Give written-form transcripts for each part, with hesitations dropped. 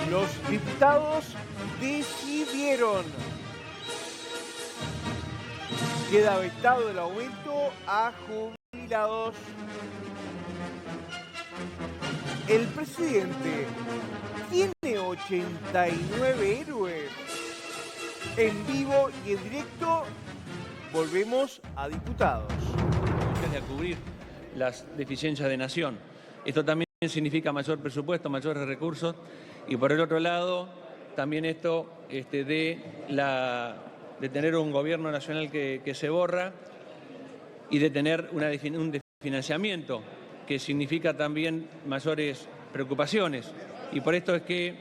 Los diputados decidieron. Queda vetado el aumento a jubilados. El presidente tiene 89 héroes. En vivo y en directo, volvemos a diputados. A cubrir las deficiencias de nación. Esto también significa mayor presupuesto, mayores recursos, y por el otro lado, también esto de tener un gobierno nacional que se borra y de tener un desfinanciamiento que significa también mayores preocupaciones. Y por esto es que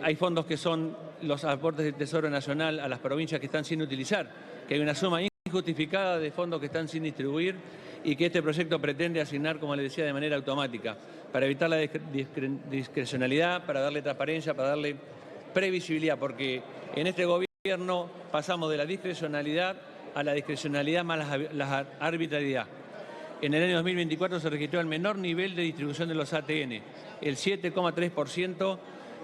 hay fondos que son los aportes del Tesoro Nacional a las provincias que están sin utilizar, que hay una suma injustificada de fondos que están sin distribuir y que este proyecto pretende asignar, como les decía, de manera automática, para evitar la discrecionalidad, para darle transparencia, para darle previsibilidad, porque en este gobierno pasamos de la discrecionalidad a la discrecionalidad más la arbitrariedad. En el año 2024 se registró el menor nivel de distribución de los ATN, el 7,3%,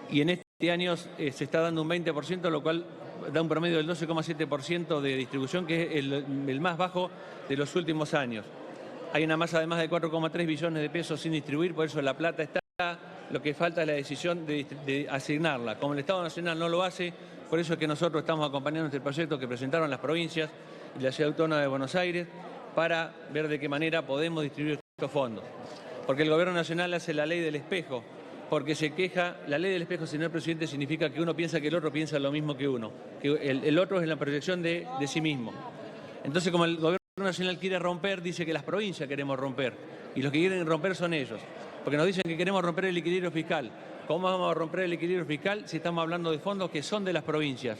y en este año se está dando un 20%, lo cual da un promedio del 12,7% de distribución, que es el más bajo de los últimos años. Hay una masa de más de 4,3 billones de pesos sin distribuir, por eso la plata está, lo que falta es la decisión de asignarla. Como el Estado Nacional no lo hace, por eso es que nosotros estamos acompañando este proyecto que presentaron las provincias y la Ciudad Autónoma de Buenos Aires para ver de qué manera podemos distribuir estos fondos. Porque el Gobierno Nacional hace la ley del espejo, porque se queja. La ley del espejo, señor presidente, significa que uno piensa que el otro piensa lo mismo que uno, que el otro es la proyección de sí mismo. Entonces, como el Gobierno Nacional quiere romper, dice que las provincias queremos romper, y los que quieren romper son ellos, porque nos dicen que queremos romper el equilibrio fiscal. ¿Cómo vamos a romper el equilibrio fiscal si estamos hablando de fondos que son de las provincias?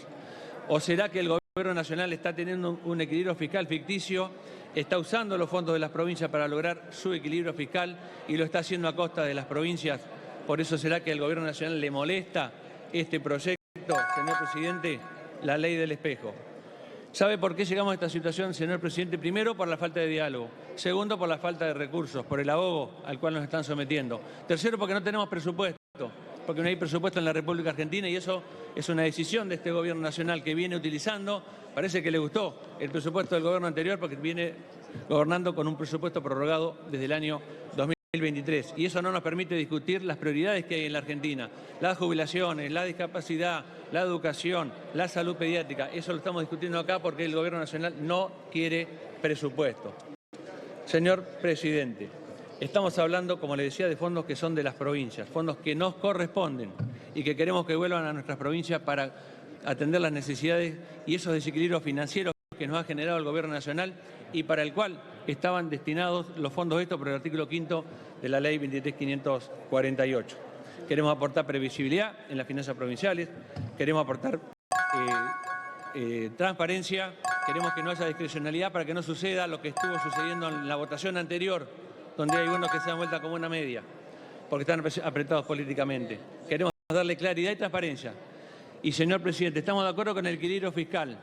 ¿O será que el Gobierno Nacional está teniendo un equilibrio fiscal ficticio, está usando los fondos de las provincias para lograr su equilibrio fiscal y lo está haciendo a costa de las provincias? Por eso será que al Gobierno Nacional le molesta este proyecto, señor presidente, la ley del espejo. ¿Sabe por qué llegamos a esta situación, señor presidente? Primero, por la falta de diálogo. Segundo, por la falta de recursos, por el ahogo al cual nos están sometiendo. Tercero, porque no tenemos presupuesto, porque no hay presupuesto en la República Argentina, y eso es una decisión de este Gobierno Nacional que viene utilizando. Parece que le gustó el presupuesto del gobierno anterior porque viene gobernando con un presupuesto prorrogado desde el año 2023. Y eso no nos permite discutir las prioridades que hay en la Argentina. Las jubilaciones, la discapacidad, la educación, la salud pediátrica. Eso lo estamos discutiendo acá porque el Gobierno Nacional no quiere presupuesto. Señor presidente, estamos hablando, como le decía, de fondos que son de las provincias, fondos que nos corresponden y que queremos que vuelvan a nuestras provincias para atender las necesidades y esos desequilibrios financieros que nos ha generado el Gobierno Nacional y para el cual estaban destinados los fondos estos por el artículo 5 de la Ley 23.548. Queremos aportar previsibilidad en las finanzas provinciales, queremos aportar transparencia, queremos que no haya discrecionalidad para que no suceda lo que estuvo sucediendo en la votación anterior, donde hay unos que se dan vuelta como una media, porque están apretados políticamente. Queremos darle claridad y transparencia. Y, señor presidente, estamos de acuerdo con el equilibrio fiscal,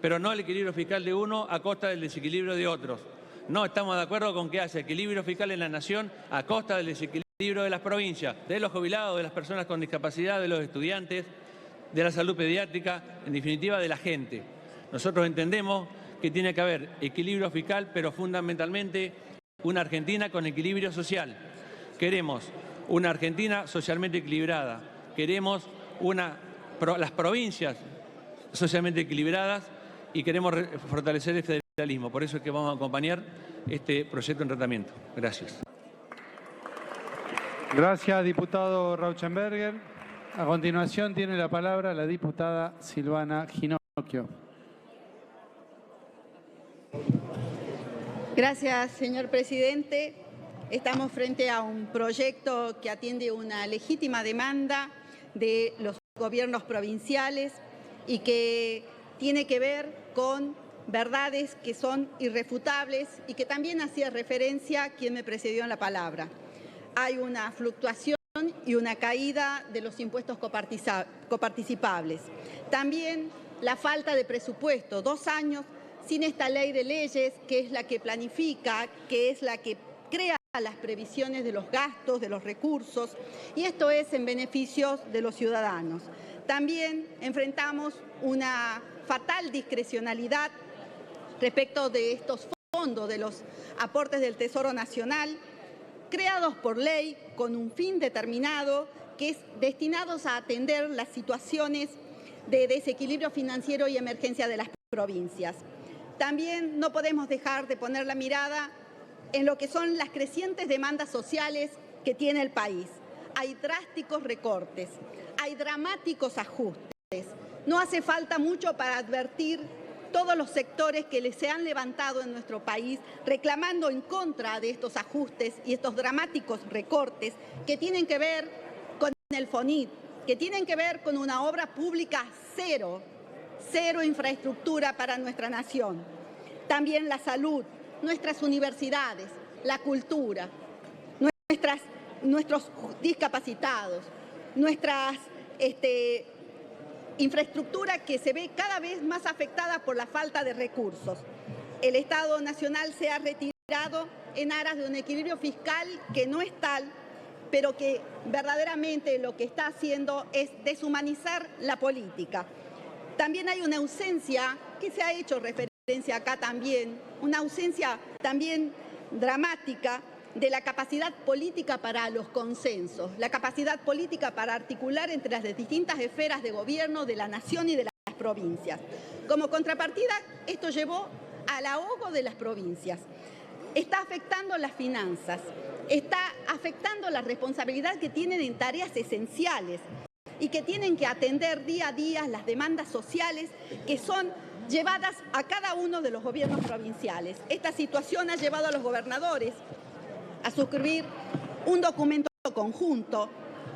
pero no el equilibrio fiscal de uno a costa del desequilibrio de otros. No estamos de acuerdo con que haya equilibrio fiscal en la nación a costa del desequilibrio de las provincias, de los jubilados, de las personas con discapacidad, de los estudiantes, de la salud pediátrica, en definitiva de la gente. Nosotros entendemos que tiene que haber equilibrio fiscal, pero fundamentalmente una Argentina con equilibrio social. Queremos una Argentina socialmente equilibrada, queremos las provincias socialmente equilibradas y queremos fortalecer el federalismo. Por eso es que vamos a acompañar este proyecto en tratamiento. Gracias. Gracias, diputado Rauschenberger. A continuación tiene la palabra la diputada Silvana Ginocchio. Gracias, señor presidente. Estamos frente a un proyecto que atiende una legítima demanda de los gobiernos provinciales y que tiene que ver con verdades que son irrefutables y que también hacía referencia quien me precedió en la palabra. Hay una fluctuación y una caída de los impuestos coparticipables. También la falta de presupuesto, 2 años sin esta ley de leyes, que es la que planifica, que es la que crea las previsiones de los gastos, de los recursos, y esto es en beneficio de los ciudadanos. También enfrentamos una fatal discrecionalidad respecto de estos fondos, de los aportes del Tesoro Nacional, creados por ley con un fin determinado, que es destinados a atender las situaciones de desequilibrio financiero y emergencia de las provincias. También no podemos dejar de poner la mirada en lo que son las crecientes demandas sociales que tiene el país. Hay drásticos recortes, hay dramáticos ajustes. No hace falta mucho para advertir todos los sectores que se han levantado en nuestro país reclamando en contra de estos ajustes y estos dramáticos recortes que tienen que ver con el FONIT, que tienen que ver con una obra pública cero infraestructura para nuestra nación. También la salud, nuestras universidades, la cultura, nuestros discapacitados, nuestras infraestructura que se ve cada vez más afectada por la falta de recursos. El Estado Nacional se ha retirado en aras de un equilibrio fiscal que no es tal, pero que verdaderamente lo que está haciendo es deshumanizar la política. También hay una ausencia, que se ha hecho referencia acá también, una ausencia también dramática de la capacidad política para los consensos, la capacidad política para articular entre las distintas esferas de gobierno de la nación y de las provincias. Como contrapartida, esto llevó al ahogo de las provincias. Está afectando las finanzas, está afectando la responsabilidad que tienen en tareas esenciales y que tienen que atender día a día las demandas sociales que son llevadas a cada uno de los gobiernos provinciales. Esta situación ha llevado a los gobernadores a suscribir un documento conjunto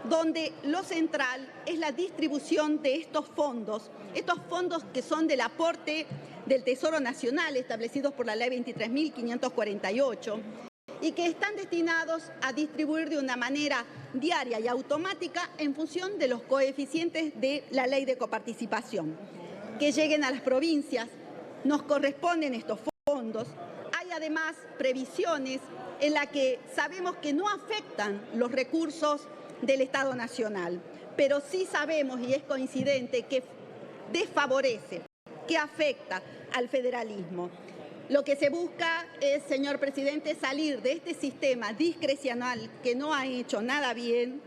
donde lo central es la distribución de estos fondos que son del aporte del Tesoro Nacional establecidos por la Ley 23.548 y que están destinados a distribuir de una manera diaria y automática en función de los coeficientes de la Ley de Coparticipación. Que lleguen a las provincias, nos corresponden estos fondos. Hay además previsiones en las que sabemos que no afectan los recursos del Estado Nacional, pero sí sabemos, y es coincidente, que desfavorece, que afecta al federalismo. Lo que se busca es, señor presidente, salir de este sistema discrecional que no ha hecho nada bien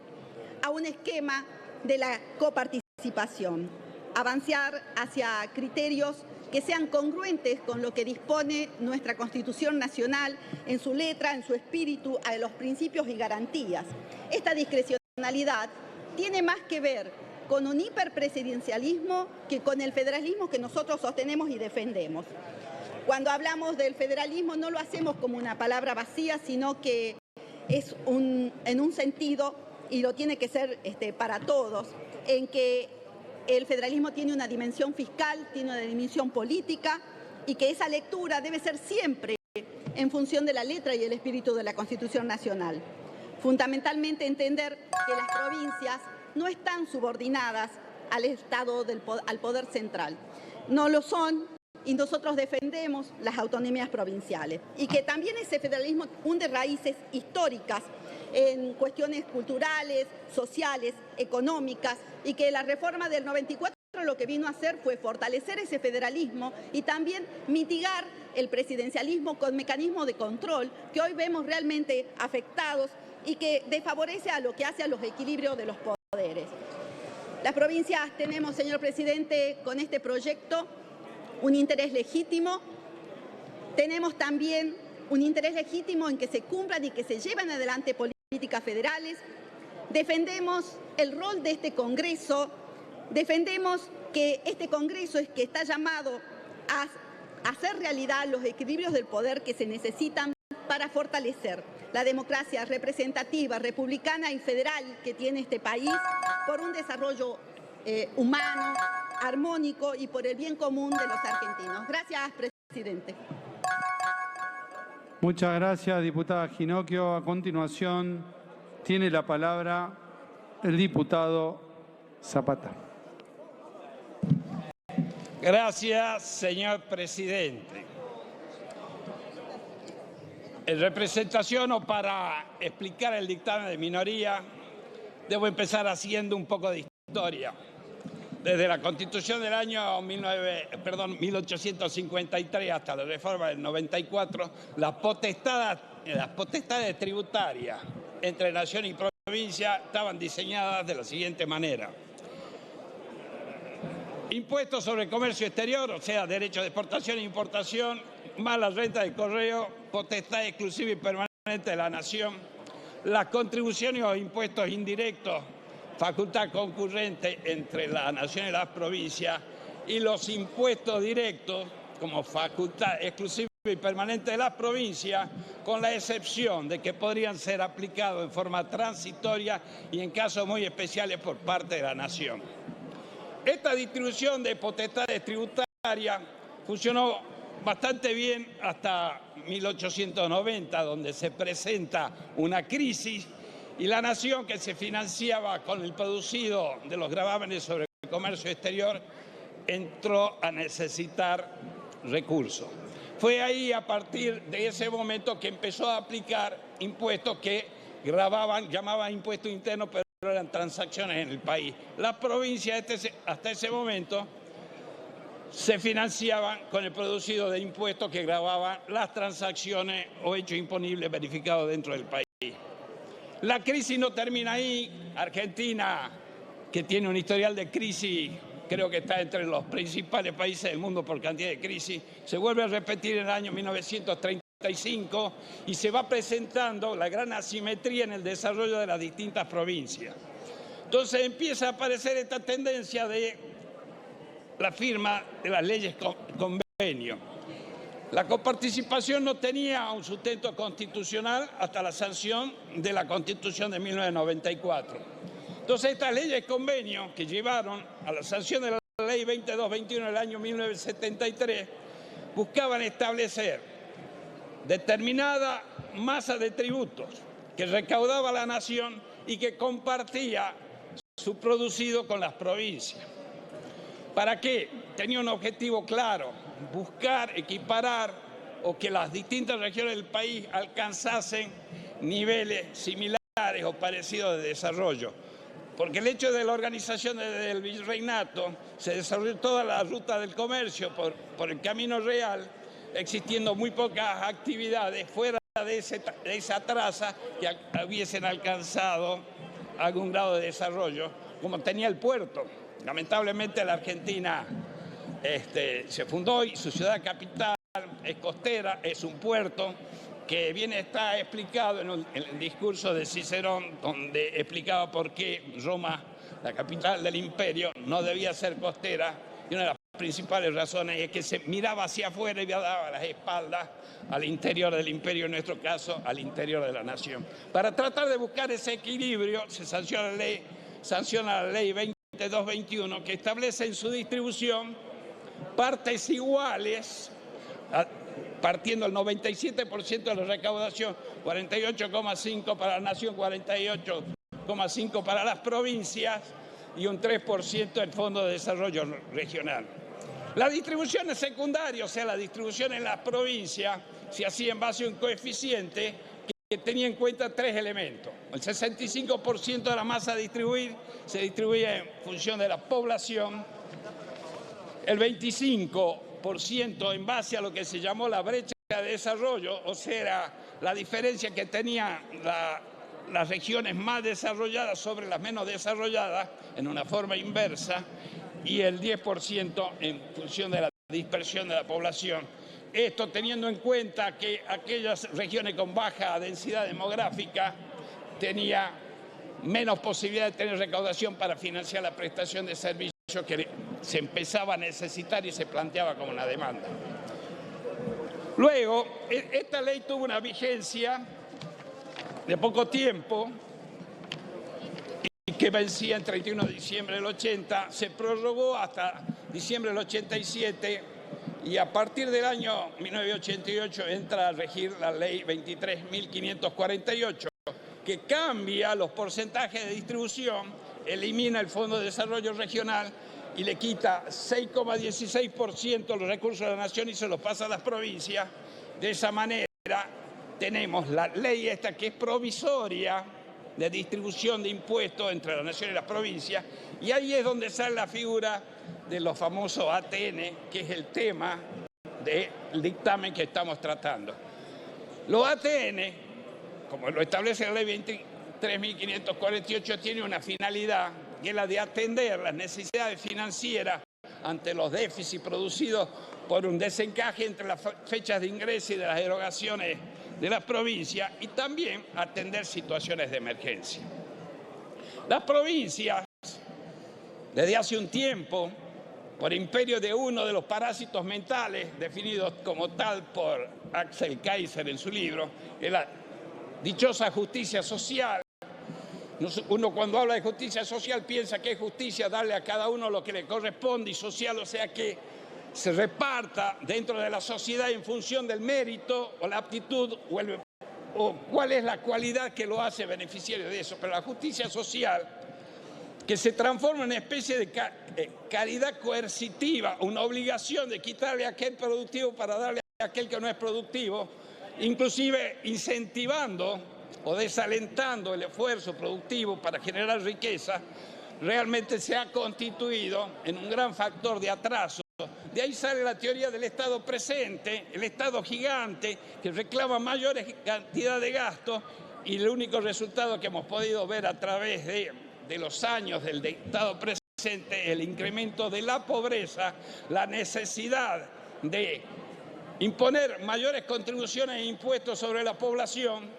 a un esquema de la coparticipación, avanzar hacia criterios que sean congruentes con lo que dispone nuestra Constitución Nacional en su letra, en su espíritu, a los principios y garantías. Esta discrecionalidad tiene más que ver con un hiperpresidencialismo que con el federalismo que nosotros sostenemos y defendemos. Cuando hablamos del federalismo no lo hacemos como una palabra vacía, sino que es en un sentido, y lo tiene que ser para todos, en que el federalismo tiene una dimensión fiscal, tiene una dimensión política y que esa lectura debe ser siempre en función de la letra y el espíritu de la Constitución Nacional. Fundamentalmente entender que las provincias no están subordinadas al Estado, al poder central. No lo son y nosotros defendemos las autonomías provinciales y que también ese federalismo hunde raíces históricas en cuestiones culturales, sociales, económicas y que la reforma del 94 lo que vino a hacer fue fortalecer ese federalismo y también mitigar el presidencialismo con mecanismos de control que hoy vemos realmente afectados y que desfavorece a lo que hace a los equilibrios de los poderes. Las provincias tenemos, señor presidente, con este proyecto un interés legítimo. Tenemos también un interés legítimo en que se cumplan y que se lleven adelante políticas federales. Defendemos el rol de este Congreso, defendemos que este Congreso es que está llamado a hacer realidad los equilibrios del poder que se necesitan para fortalecer la democracia representativa, republicana y federal que tiene este país por un desarrollo humano, armónico y por el bien común de los argentinos. Gracias, presidente. Muchas gracias, diputada Ginocchio. A continuación, tiene la palabra el diputado Zapata. Gracias, señor presidente. En representación o para explicar el dictamen de minoría, debo empezar haciendo un poco de historia. Desde la Constitución del año 1853 hasta la reforma del 94, las potestades tributarias entre nación y provincia estaban diseñadas de la siguiente manera. Impuestos sobre el comercio exterior, o sea, derechos de exportación e importación, más la renta de correo, potestad exclusiva y permanente de la nación, las contribuciones o impuestos indirectos, facultad concurrente entre la nación y las provincias, y los impuestos directos como facultad exclusiva y permanente de las provincias, con la excepción de que podrían ser aplicados en forma transitoria y en casos muy especiales por parte de la nación. Esta distribución de potestades tributarias funcionó bastante bien hasta 1890, donde se presenta una crisis y la nación, que se financiaba con el producido de los gravámenes sobre el comercio exterior, entró a necesitar recursos. Fue ahí, a partir de ese momento, que empezó a aplicar impuestos que gravaban, llamaban impuestos internos, pero eran transacciones en el país. Las provincias hasta ese momento se financiaban con el producido de impuestos que gravaban las transacciones o hechos imponibles verificados dentro del país. La crisis no termina ahí. Argentina, que tiene un historial de crisis, creo que está entre los principales países del mundo por cantidad de crisis, se vuelve a repetir en el año 1935 y se va presentando la gran asimetría en el desarrollo de las distintas provincias. Entonces empieza a aparecer esta tendencia de la firma de las leyes convenio. La coparticipación no tenía un sustento constitucional hasta la sanción de la Constitución de 1994. Entonces, estas leyes convenio que llevaron a la sanción de la Ley 2221 del año 1973 buscaban establecer determinada masa de tributos que recaudaba la nación y que compartía su producido con las provincias. ¿Para qué? Tenía un objetivo claro: buscar equiparar o que las distintas regiones del país alcanzasen niveles similares o parecidos de desarrollo. Porque el hecho de la organización del virreinato se desarrolló toda la ruta del comercio por el camino real, existiendo muy pocas actividades fuera de esa traza que hubiesen alcanzado algún grado de desarrollo, como tenía el puerto. Lamentablemente la Argentina se fundó y su ciudad capital es costera, es un puerto que bien está explicado en el discurso de Cicerón, donde explicaba por qué Roma, la capital del imperio, no debía ser costera, y una de las principales razones es que se miraba hacia afuera y daba las espaldas al interior del imperio, en nuestro caso al interior de la nación. Para tratar de buscar ese equilibrio se sanciona la ley 2221, que establece en su distribución partes iguales, partiendo el 97% de la recaudación, 48,5 para la nación, 48,5 para las provincias y un 3% del Fondo de Desarrollo Regional. La distribución es secundaria, o sea, la distribución en las provincias se hacía en base a un coeficiente que tenía en cuenta tres elementos. El 65% de la masa a distribuir se distribuía en función de la población, el 25% en base a lo que se llamó la brecha de desarrollo, o sea, la diferencia que tenían las regiones más desarrolladas sobre las menos desarrolladas en una forma inversa, y el 10% en función de la dispersión de la población. Esto teniendo en cuenta que aquellas regiones con baja densidad demográfica tenían menos posibilidad de tener recaudación para financiar la prestación de servicios que se empezaba a necesitar y se planteaba como una demanda. Luego, esta ley tuvo una vigencia de poco tiempo y que vencía el 31 de diciembre del 80, se prorrogó hasta diciembre del 87 y a partir del año 1988 entra a regir la ley 23.548, que cambia los porcentajes de distribución, elimina el Fondo de Desarrollo Regional y le quita 6,16% de los recursos de la nación y se los pasa a las provincias. De esa manera tenemos la ley esta que es provisoria de distribución de impuestos entre la nación y las provincias, y ahí es donde sale la figura de los famosos ATN, que es el tema del dictamen que estamos tratando. Los ATN, como lo establece la ley 23.548, tiene una finalidad, que es la de atender las necesidades financieras ante los déficits producidos por un desencaje entre las fechas de ingreso y de las erogaciones de las provincias, y también atender situaciones de emergencia. Las provincias, desde hace un tiempo, por imperio de uno de los parásitos mentales, definidos como tal por Axel Kaiser en su libro, es la dichosa justicia social. Uno cuando habla de justicia social piensa que es justicia darle a cada uno lo que le corresponde, y social, o sea que se reparta dentro de la sociedad en función del mérito o la aptitud o cuál es la cualidad que lo hace beneficiario de eso. Pero la justicia social, que se transforma en una especie de caridad coercitiva, una obligación de quitarle a aquel productivo para darle a aquel que no es productivo, inclusive incentivando o desalentando el esfuerzo productivo para generar riqueza, realmente se ha constituido en un gran factor de atraso. De ahí sale la teoría del Estado presente, el Estado gigante que reclama mayores cantidades de gastos, y el único resultado que hemos podido ver a través de los años del Estado presente es el incremento de la pobreza, la necesidad de imponer mayores contribuciones e impuestos sobre la población,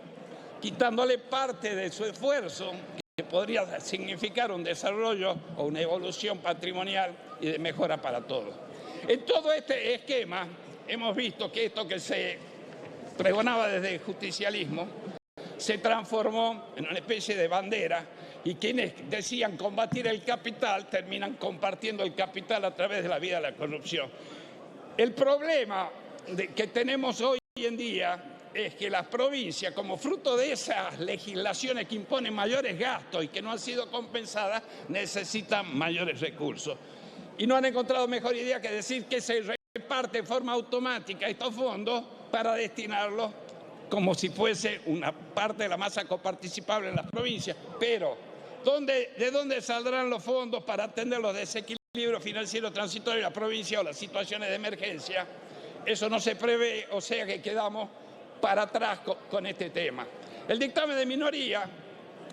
quitándole parte de su esfuerzo, que podría significar un desarrollo o una evolución patrimonial y de mejora para todos. En todo este esquema hemos visto que esto que se pregonaba desde el justicialismo se transformó en una especie de bandera, y quienes decían combatir el capital terminan compartiendo el capital a través de la vía de la corrupción. El problema que tenemos hoy en día es que las provincias, como fruto de esas legislaciones que imponen mayores gastos y que no han sido compensadas, necesitan mayores recursos. Y no han encontrado mejor idea que decir que se reparte de forma automática estos fondos para destinarlos como si fuese una parte de la masa coparticipable en las provincias. Pero, ¿de dónde saldrán los fondos para atender los desequilibrios financieros transitorios de la provincia o las situaciones de emergencia? Eso no se prevé, o sea que quedamos para atrás con este tema. El dictamen de minoría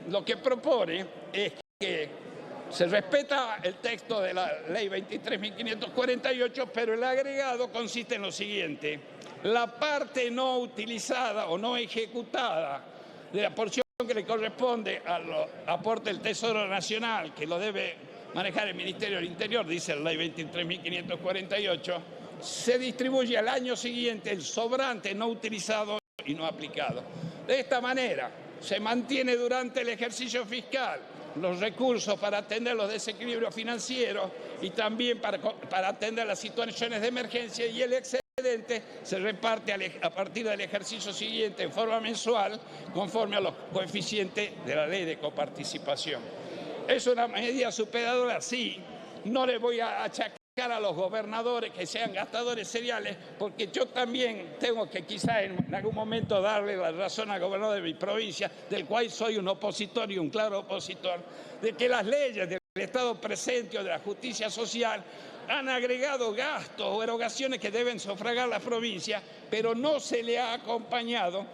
lo que propone es que se respeta el texto de la ley 23.548, pero el agregado consiste en lo siguiente: la parte no utilizada o no ejecutada de la porción que le corresponde al aporte del Tesoro Nacional, que lo debe manejar el Ministerio del Interior, dice la ley 23.548, se distribuye al año siguiente el sobrante no utilizado y no aplicado. De esta manera se mantiene durante el ejercicio fiscal los recursos para atender los desequilibrios financieros y también para atender las situaciones de emergencia, y el excedente se reparte a partir del ejercicio siguiente en forma mensual conforme a los coeficientes de la ley de coparticipación. ¿Es una medida superadora? Sí. No le voy a achacar a los gobernadores que sean gastadores seriales, porque yo también tengo que quizá en algún momento darle la razón al gobernador de mi provincia, del cual soy un opositor y un claro opositor, de que las leyes del Estado presente o de la justicia social han agregado gastos o erogaciones que deben sufragar las provincias, pero no se le ha acompañado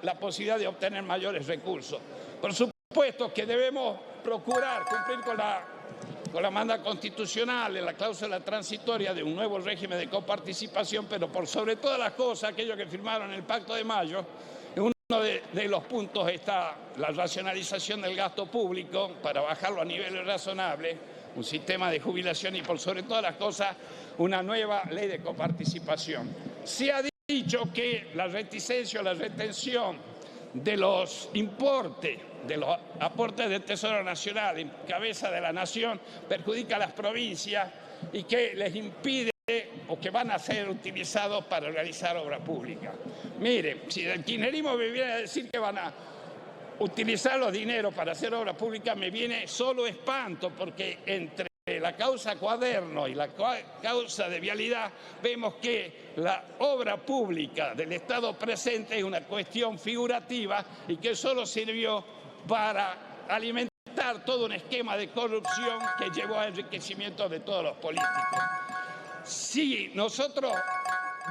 la posibilidad de obtener mayores recursos. Por supuesto que debemos procurar cumplir con la manda constitucional, en la cláusula transitoria de un nuevo régimen de coparticipación, pero por sobre todas las cosas, aquellos que firmaron el Pacto de Mayo, en uno de los puntos está la racionalización del gasto público para bajarlo a niveles razonables, un sistema de jubilación y por sobre todas las cosas una nueva ley de coparticipación. Se ha dicho que la reticencia o la retención de los importes de los aportes del Tesoro Nacional en cabeza de la Nación perjudica a las provincias y que les impide o que van a ser utilizados para realizar obra pública. Mire, si del kirchnerismo me viene a decir que van a utilizar los dineros para hacer obra pública, me viene solo espanto, porque entre la causa Cuaderno y la causa de vialidad, vemos que la obra pública del Estado presente es una cuestión figurativa y que solo sirvió para alimentar todo un esquema de corrupción que llevó al enriquecimiento de todos los políticos. Si nosotros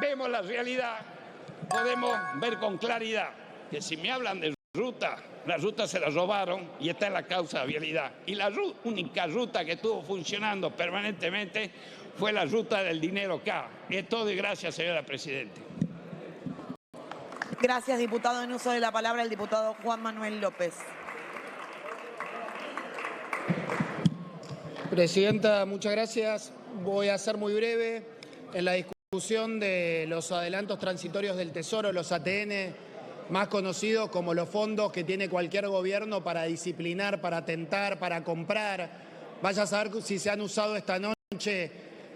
vemos la realidad, podemos ver con claridad que si me hablan de ruta, la ruta se la robaron y está en la causa de vialidad. Y la única ruta que estuvo funcionando permanentemente fue la ruta del dinero K. Es todo y gracias, señora Presidenta. Gracias, diputado. En uso de la palabra el diputado Juan Manuel López. Presidenta, muchas gracias. Voy a ser muy breve en la discusión de los adelantos transitorios del Tesoro, los ATN, más conocidos como los fondos que tiene cualquier gobierno para disciplinar, para atentar, para comprar. Vaya a saber si se han usado esta noche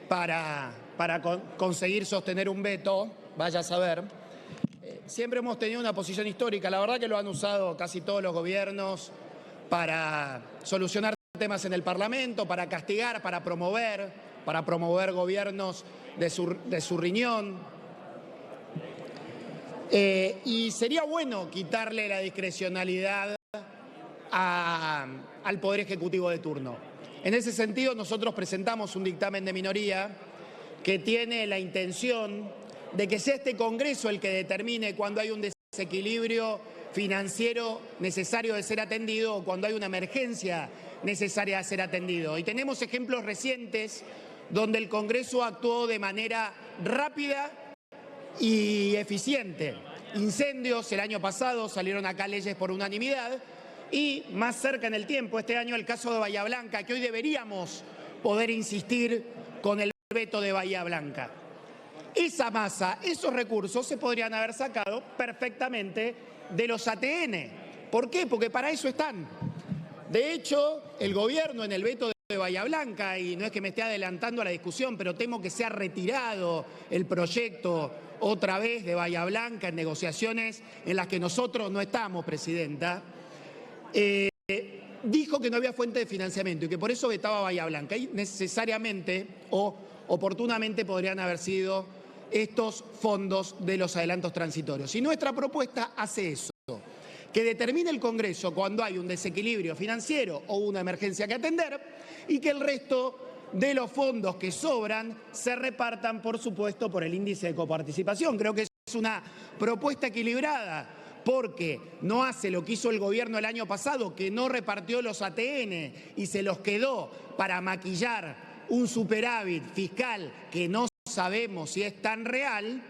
para conseguir sostener un veto, vaya a saber. Siempre hemos tenido una posición histórica, la verdad que lo han usado casi todos los gobiernos para solucionar temas en el Parlamento, para castigar, para promover gobiernos de su riñón. Y sería bueno quitarle la discrecionalidad al Poder Ejecutivo de turno. En ese sentido, nosotros presentamos un dictamen de minoría que tiene la intención de que sea este Congreso el que determine cuando hay un desequilibrio financiero necesario de ser atendido o cuando hay una emergencia necesaria de ser atendido. Y tenemos ejemplos recientes donde el Congreso actuó de manera rápida y eficiente. Incendios, el año pasado salieron acá leyes por unanimidad y más cerca en el tiempo, este año el caso de Bahía Blanca, que hoy deberíamos poder insistir con el veto de Bahía Blanca. Esa masa, esos recursos se podrían haber sacado perfectamente de los ATN. ¿Por qué? Porque para eso están. De hecho, el gobierno en el veto de Bahía Blanca, y no es que me esté adelantando a la discusión, pero temo que sea retirado el proyecto otra vez de Bahía Blanca en negociaciones en las que nosotros no estamos, Presidenta, dijo que no había fuente de financiamiento y que por eso vetaba Bahía Blanca. Y necesariamente o oportunamente podrían haber sido estos fondos de los adelantos transitorios. Y nuestra propuesta hace eso, que determine el Congreso cuando hay un desequilibrio financiero o una emergencia que atender y que el resto de los fondos que sobran se repartan, por supuesto, por el índice de coparticipación. Creo que es una propuesta equilibrada porque no hace lo que hizo el gobierno el año pasado, que no repartió los ATN y se los quedó para maquillar un superávit fiscal que no sabemos si es tan real,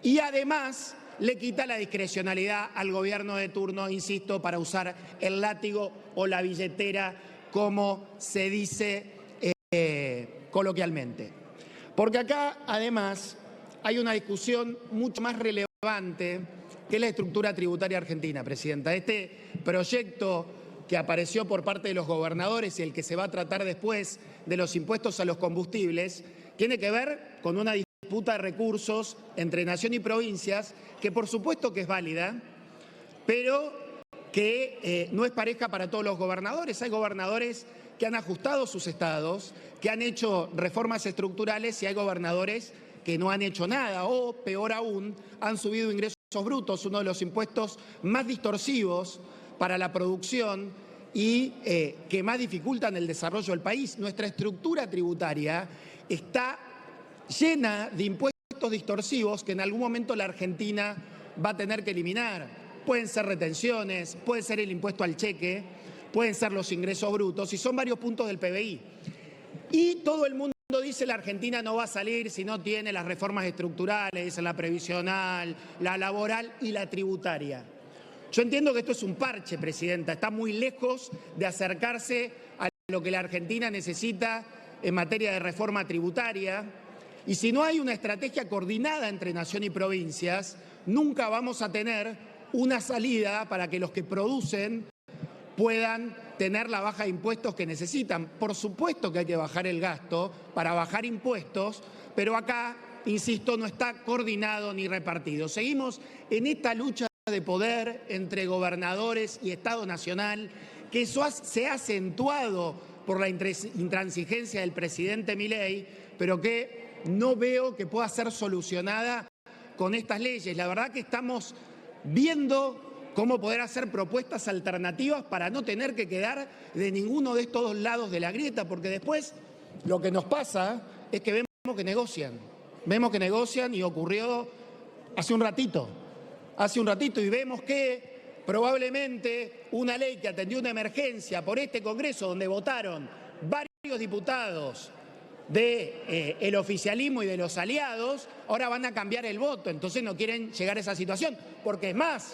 y además le quita la discrecionalidad al gobierno de turno, insisto, para usar el látigo o la billetera, como se dice coloquialmente. Porque acá, además, hay una discusión mucho más relevante que es la estructura tributaria argentina, Presidenta. Este proyecto que apareció por parte de los gobernadores y el que se va a tratar después de los impuestos a los combustibles, tiene que ver con una disputa de recursos entre nación y provincias, que por supuesto que es válida, pero que no es pareja para todos los gobernadores. Hay gobernadores que han ajustado sus estados, que han hecho reformas estructurales y hay gobernadores que no han hecho nada o, peor aún, han subido ingresos brutos, uno de los impuestos más distorsivos para la producción y que más dificultan el desarrollo del país. Nuestra estructura tributaria está llena de impuestos distorsivos que en algún momento la Argentina va a tener que eliminar. Pueden ser retenciones, puede ser el impuesto al cheque, pueden ser los ingresos brutos y son varios puntos del PBI. Y todo el mundo dice la Argentina no va a salir si no tiene las reformas estructurales, la previsional, la laboral y la tributaria. Yo entiendo que esto es un parche, Presidenta, está muy lejos de acercarse a lo que la Argentina necesita en materia de reforma tributaria. Y si no hay una estrategia coordinada entre nación y provincias, nunca vamos a tener una salida para que los que producen puedan tener la baja de impuestos que necesitan. Por supuesto que hay que bajar el gasto para bajar impuestos, pero acá, insisto, no está coordinado ni repartido. Seguimos en esta lucha de poder entre gobernadores y Estado Nacional, que eso se ha acentuado por la intransigencia del presidente Milei, pero que no veo que pueda ser solucionada con estas leyes. La verdad que estamos viendo cómo poder hacer propuestas alternativas para no tener que quedar de ninguno de estos dos lados de la grieta, porque después lo que nos pasa es que vemos que negocian y ocurrió hace un ratito y vemos que probablemente una ley que atendió una emergencia por este Congreso donde votaron varios diputados del oficialismo y de los aliados, ahora van a cambiar el voto, entonces no quieren llegar a esa situación, porque es más,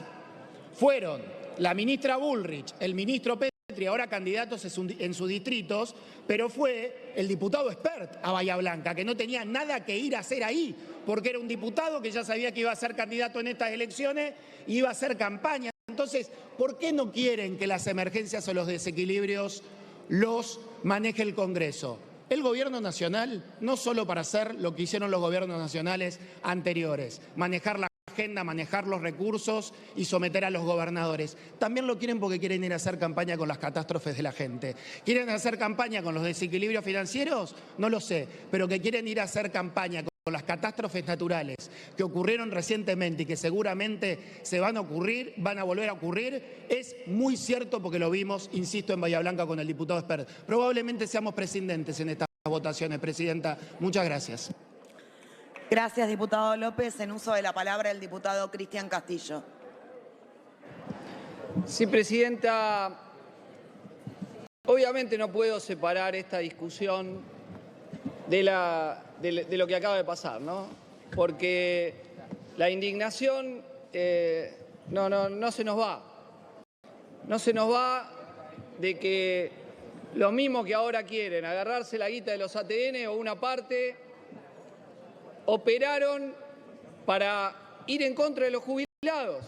fueron la ministra Bullrich, el ministro Petri, ahora candidatos en sus distritos, pero fue el diputado Espert a Bahía Blanca, que no tenía nada que ir a hacer ahí, porque era un diputado que ya sabía que iba a ser candidato en estas elecciones y iba a hacer campaña. Entonces, ¿por qué no quieren que las emergencias o los desequilibrios los maneje el Congreso? El Gobierno Nacional, no solo para hacer lo que hicieron los gobiernos nacionales anteriores, manejar la agenda, manejar los recursos y someter a los gobernadores. También lo quieren porque quieren ir a hacer campaña con las catástrofes de la gente. ¿Quieren hacer campaña con los desequilibrios financieros? No lo sé, pero que quieren ir a hacer campaña con las catástrofes naturales que ocurrieron recientemente y que seguramente van a volver a ocurrir, es muy cierto porque lo vimos, insisto, en Bahía Blanca con el diputado Espert. Probablemente seamos prescindentes en estas votaciones, Presidenta. Muchas gracias. Gracias, diputado López. En uso de la palabra, el diputado Cristian Castillo. Sí, Presidenta. Obviamente no puedo separar esta discusión de lo que acaba de pasar, ¿no? Porque la indignación no se nos va. No se nos va de que los mismos que ahora quieren agarrarse la guita de los ATN o una parte, operaron para ir en contra de los jubilados.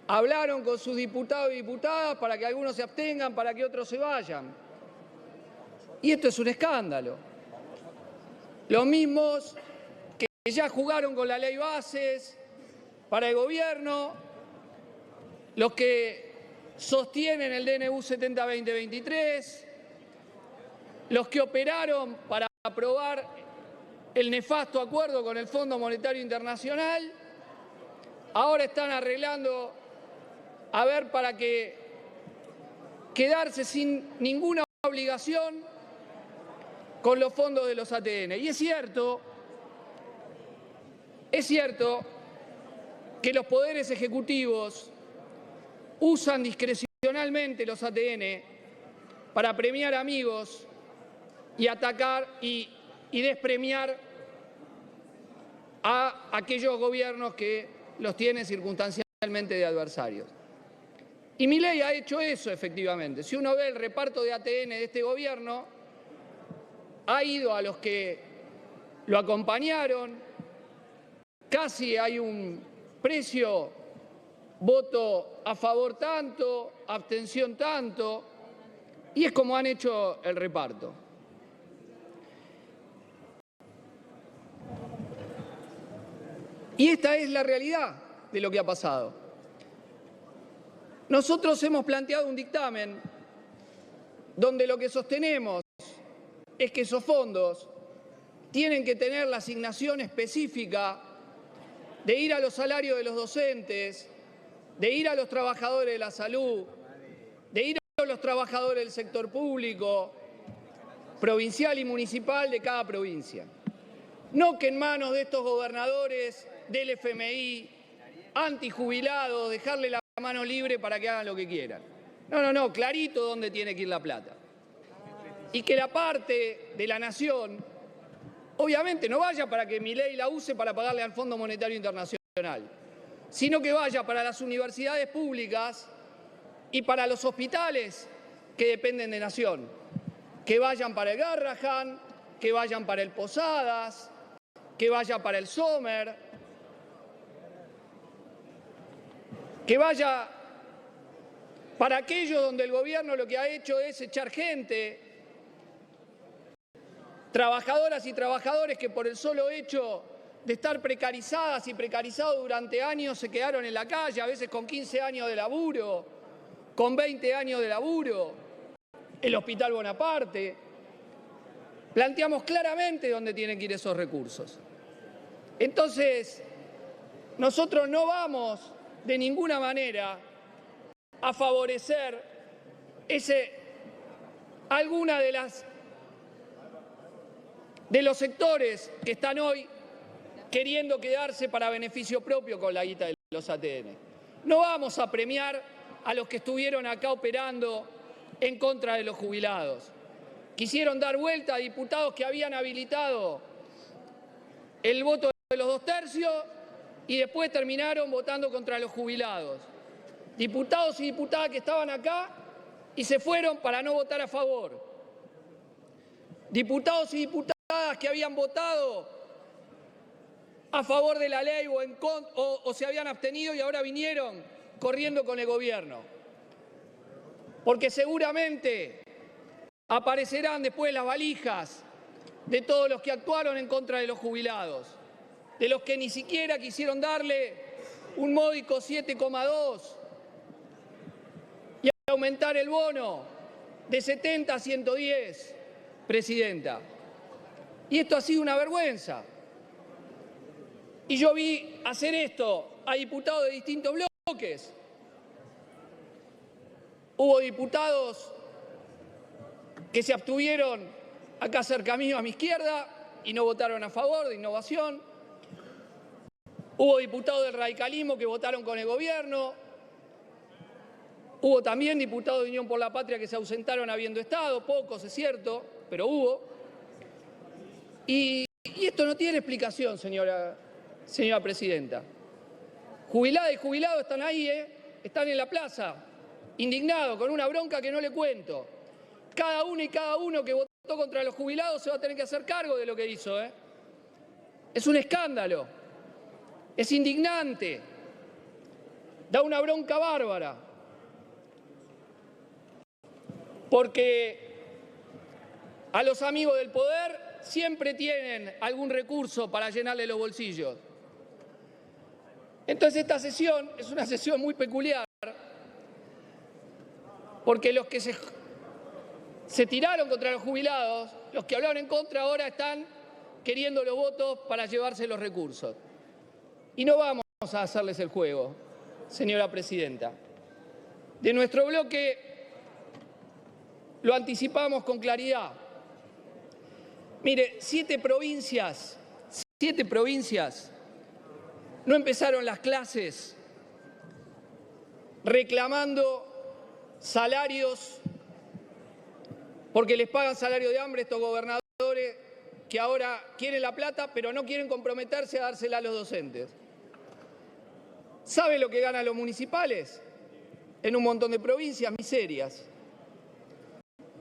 Hablaron con sus diputados y diputadas para que algunos se abstengan, para que otros se vayan. Y esto es un escándalo. Los mismos que ya jugaron con la ley bases para el gobierno, los que sostienen el DNU 70-2023, los que operaron para aprobar el nefasto acuerdo con el Fondo Monetario Internacional, ahora están arreglando a ver para que quedarse sin ninguna obligación con los fondos de los ATN. Y es cierto que los poderes ejecutivos usan discrecionalmente los ATN para premiar amigos y atacar y despremiar a aquellos gobiernos que los tienen circunstancialmente de adversarios. Y Milei ha hecho eso, efectivamente. Si uno ve el reparto de ATN de este gobierno, ha ido a los que lo acompañaron, casi hay un precio, voto a favor tanto, abstención tanto, y es como han hecho el reparto. Y esta es la realidad de lo que ha pasado. Nosotros hemos planteado un dictamen donde lo que sostenemos es que esos fondos tienen que tener la asignación específica de ir a los salarios de los docentes, de ir a los trabajadores de la salud, de ir a los trabajadores del sector público, provincial y municipal de cada provincia. No que en manos de estos gobernadores del FMI, antijubilados, dejarle la mano libre para que hagan lo que quieran. No, clarito dónde tiene que ir la plata. Y que la parte de la nación, obviamente, no vaya para que Milei la use para pagarle al Fondo Monetario Internacional, sino que vaya para las universidades públicas y para los hospitales que dependen de Nación. Que vayan para el Garrahan, que vayan para el Posadas, que vaya para el Sommer, que vaya para aquellos donde el gobierno lo que ha hecho es echar gente, trabajadoras y trabajadores que por el solo hecho de estar precarizadas y precarizados durante años se quedaron en la calle, a veces con 15 años de laburo, con 20 años de laburo. el Hospital Bonaparte. Planteamos claramente dónde tienen que ir esos recursos. Entonces, nosotros no vamos de ninguna manera a favorecer alguna de los sectores que están hoy queriendo quedarse para beneficio propio con la guita de los ATN. No vamos a premiar a los que estuvieron acá operando en contra de los jubilados. Quisieron dar vuelta a diputados que habían habilitado el voto de los 2/3 y después terminaron votando contra los jubilados. Diputados y diputadas que estaban acá y se fueron para no votar a favor. Diputados y diputadas que habían votado a favor de la ley o se habían abstenido y ahora vinieron corriendo con el gobierno. Porque seguramente aparecerán después las valijas de todos los que actuaron en contra de los jubilados, de los que ni siquiera quisieron darle un módico 7,2 y aumentar el bono de 70 a 110, presidenta. Y esto ha sido una vergüenza. Y yo vi hacer esto a diputados de distintos bloques. Hubo diputados que se abstuvieron acá cerca mío, a mi izquierda, y no votaron a favor de Innovación. Hubo diputados del radicalismo que votaron con el gobierno. Hubo también diputados de Unión por la Patria que se ausentaron habiendo estado, pocos, es cierto, pero hubo. Y esto no tiene explicación, señora presidenta. Jubiladas y jubilados están ahí, están en la plaza, indignados, con una bronca que no le cuento. Cada uno y cada uno que votó contra los jubilados se va a tener que hacer cargo de lo que hizo. Es un escándalo, es indignante, da una bronca bárbara. Porque a los amigos del poder siempre tienen algún recurso para llenarle los bolsillos. Entonces esta sesión es una sesión muy peculiar, porque los que se tiraron contra los jubilados, los que hablaron en contra ahora están queriendo los votos para llevarse los recursos. Y no vamos a hacerles el juego, señora presidenta. De nuestro bloque lo anticipamos con claridad. Mire, 7 provincias no empezaron las clases reclamando salarios porque les pagan salario de hambre estos gobernadores que ahora quieren la plata pero no quieren comprometerse a dársela a los docentes. ¿Sabe lo que ganan los municipales? En un montón de provincias, miserias.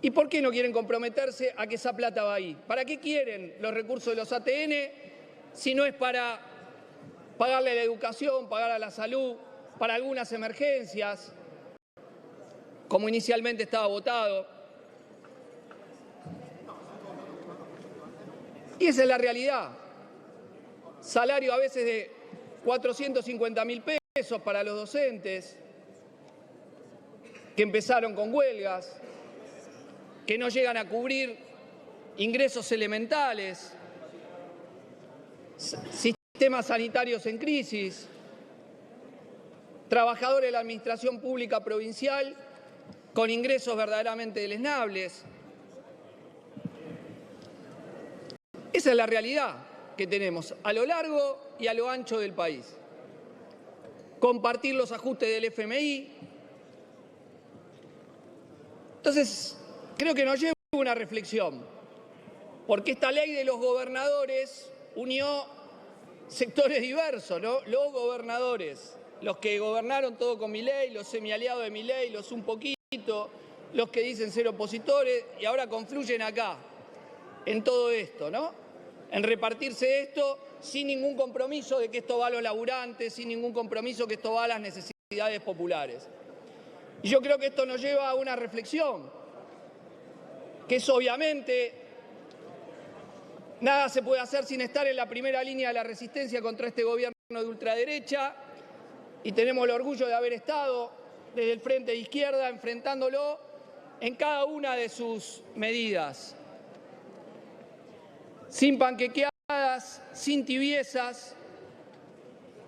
¿Y por qué no quieren comprometerse a que esa plata va ahí? ¿Para qué quieren los recursos de los ATN si no es para pagarle a la educación, pagar a la salud, para algunas emergencias, como inicialmente estaba votado? Y esa es la realidad. Salario a veces de 450.000 pesos para los docentes, que empezaron con huelgas, que no llegan a cubrir ingresos elementales, sistemas sanitarios en crisis, trabajadores de la administración pública provincial con ingresos verdaderamente deleznables. Esa es la realidad que tenemos a lo largo y a lo ancho del país. Compartir los ajustes del FMI. Entonces, creo que nos lleva a una reflexión, porque esta ley de los gobernadores unió sectores diversos, ¿no? Los gobernadores, los que gobernaron todo con Milei, los semialiados de Milei, los un poquito, los que dicen ser opositores y ahora confluyen acá, en todo esto, ¿no? En repartirse esto sin ningún compromiso de que esto va a los laburantes, sin ningún compromiso que esto va a las necesidades populares. Y yo creo que esto nos lleva a una reflexión, que es obviamente nada se puede hacer sin estar en la primera línea de la resistencia contra este gobierno de ultraderecha, y tenemos el orgullo de haber estado desde el frente de izquierda enfrentándolo en cada una de sus medidas, sin panquequeadas, sin tibiezas,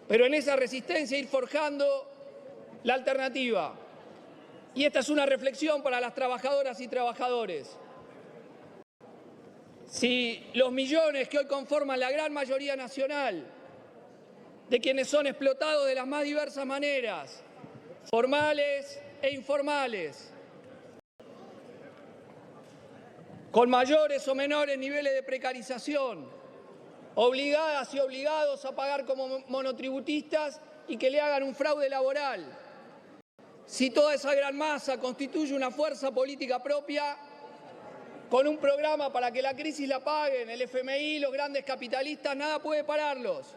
pero en esa resistencia ir forjando la alternativa. Y esta es una reflexión para las trabajadoras y trabajadores. Si los millones que hoy conforman la gran mayoría nacional de quienes son explotados de las más diversas maneras, formales e informales, con mayores o menores niveles de precarización, obligadas y obligados a pagar como monotributistas y que le hagan un fraude laboral, si toda esa gran masa constituye una fuerza política propia, con un programa para que la crisis la paguen el FMI, los grandes capitalistas, nada puede pararlos.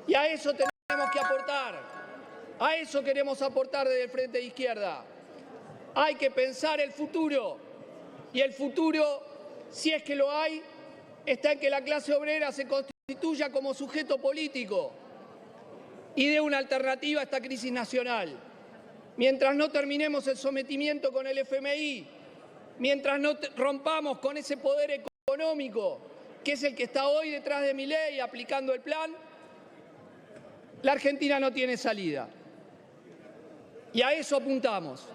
Y a eso tenemos que aportar, a eso queremos aportar desde el Frente de Izquierda. Hay que pensar el futuro, y el futuro, si es que lo hay, está en que la clase obrera se constituya como sujeto político y dé una alternativa a esta crisis nacional. Mientras no terminemos el sometimiento con el FMI, mientras no rompamos con ese poder económico que es el que está hoy detrás de Milei aplicando el plan, la Argentina no tiene salida. Y a eso apuntamos.